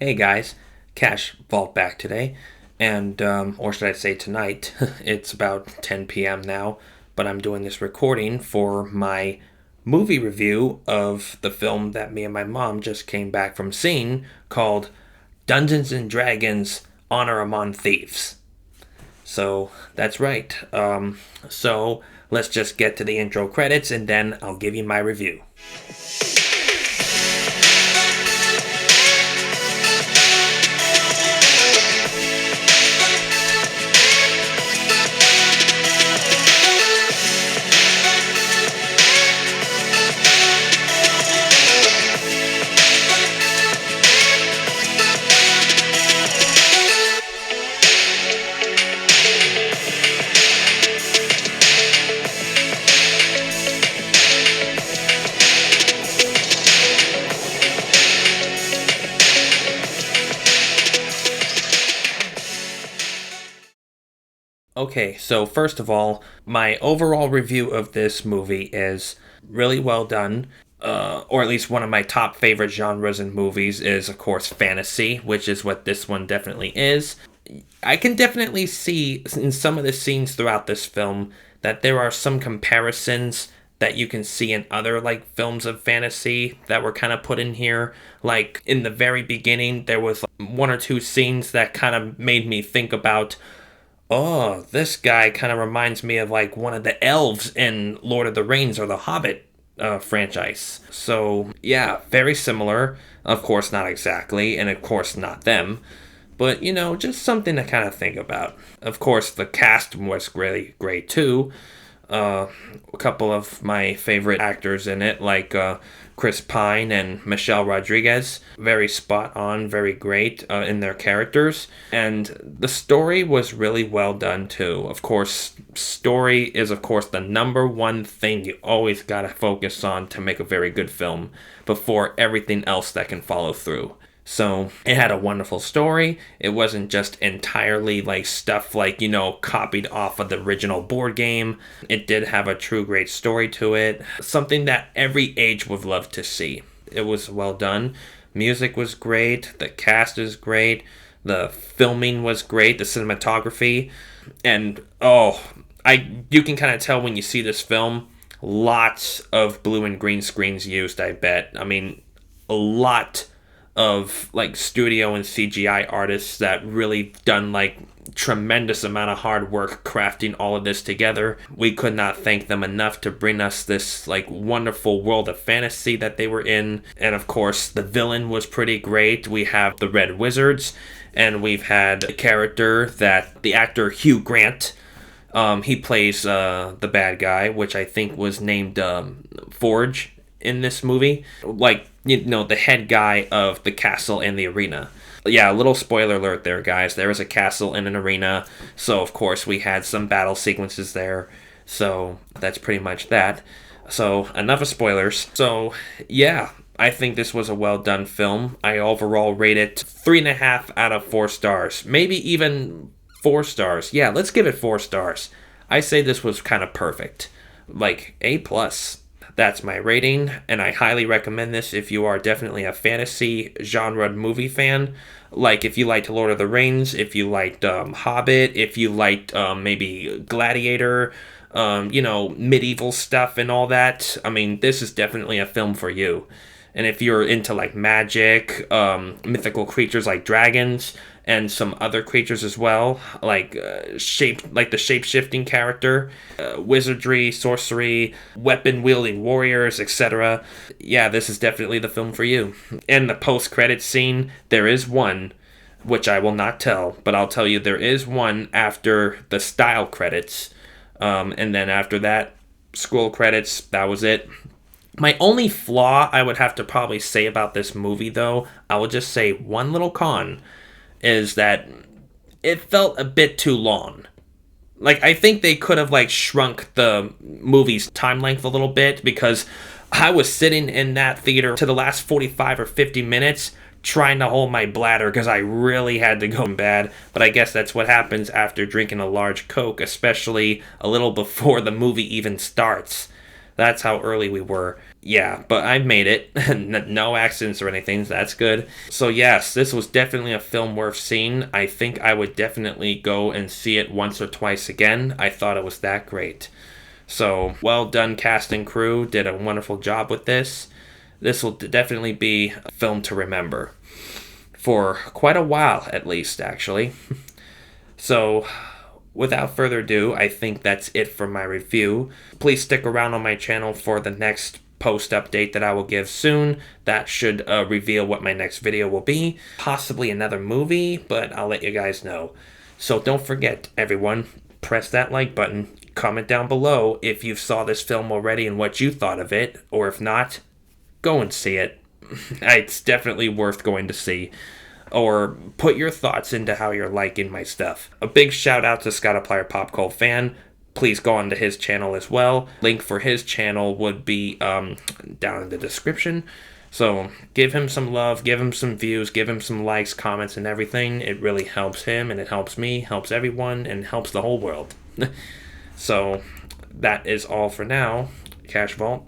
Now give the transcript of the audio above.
Hey guys, Cash Vault back today, and or should I say tonight? It's about 10 p.m. now, but I'm doing this recording for my movie review of the film that me and my mom just came back from seeing called Dungeons and Dragons: Honor Among Thieves. So that's right. So let's just get to the intro credits, and then I'll give you my review. Okay, so first of all, my overall review of this movie is really well done. Or at least one of my top favorite genres in movies is, of course, fantasy, which is what this one definitely is. I can definitely see in some of the scenes throughout this film that there are some comparisons that you can see in other like films of fantasy that were kind of put in here. Like in the very beginning, there was one or two scenes that kind of made me think about, oh, this guy kind of reminds me of like one of the elves in Lord of the Rings or the Hobbit franchise. So, yeah, very similar. Of course, not exactly, and of course, not them. But, just something to kind of think about. Of course, the cast was really great too. A couple of my favorite actors in it, like Chris Pine and Michelle Rodriguez. Very spot on, very great in their characters. And the story was really well done too. Of course, story is, of course, the number one thing you always gotta focus on to make a very good film before everything else that can follow through. So it had a wonderful story. It wasn't just entirely like stuff like, copied off of the original board game. It did have a true great story to it. Something that every age would love to see. It was well done. Music was great. The cast is great. The filming was great. The cinematography. And you can kind of tell when you see this film, lots of blue and green screens used, I bet. I mean, a lot of like studio and CGI artists that really done like tremendous amount of hard work crafting all of this together. We could not thank them enough to bring us this like wonderful world of fantasy that they were in. And of course, the villain was pretty great. We have the Red Wizards, and we've had a character that the actor Hugh Grant, he plays the bad guy, which I think was named Forge in this movie. Like, the head guy of the castle and the arena. Yeah, a little spoiler alert there, guys. There is a castle and an arena, so of course we had some battle sequences there. So that's pretty much that. So enough of spoilers. So yeah, I think this was a well done film. I overall rate it 3.5 out of 4 stars. Maybe even 4 stars. Yeah, let's give it 4 stars. I say this was kind of perfect. Like A+. That's my rating, and I highly recommend this if you are definitely a fantasy genre movie fan. Like if you liked Lord of the Rings, if you liked Hobbit, if you liked maybe Gladiator, medieval stuff and all that. I mean, this is definitely a film for you. And if you're into like magic, mythical creatures like dragons, and some other creatures as well, like the shape-shifting character, wizardry, sorcery, weapon-wielding warriors, etc. Yeah, this is definitely the film for you. And the post-credits scene, there is one, which I will not tell, but I'll tell you there is one after the style credits, and then after that, scroll credits, that was it. My only flaw I would have to probably say about this movie, though, I will just say one little con, is that it felt a bit too long. Like, I think they could have, like, shrunk the movie's time length a little bit, because I was sitting in that theater to the last 45 or 50 minutes trying to hold my bladder because I really had to go bad. But I guess that's what happens after drinking a large Coke, especially a little before the movie even starts. That's how early we were. Yeah, but I made it. No accidents or anything. That's good. So, yes, this was definitely a film worth seeing. I think I would definitely go and see it once or twice again. I thought it was that great. So, well done, cast and crew. Did a wonderful job with this. This will definitely be a film to remember. For quite a while, at least, actually. So, without further ado, I think that's it for my review. Please stick around on my channel for the next post update that I will give soon. That should reveal what my next video will be. Possibly another movie, but I'll let you guys know. So don't forget, everyone, press that like button. Comment down below if you saw this film already and what you thought of it. Or if not, go and see it. It's definitely worth going to see. Or put your thoughts into how you're liking my stuff. A big shout out to Scottiplier PopcultFan. Please go onto his channel as well. Link for his channel would be down in the description. So give him some love, give him some views, give him some likes, comments, and everything. It really helps him, and it helps me, helps everyone, and helps the whole world. So that is all for now. Cash Vault,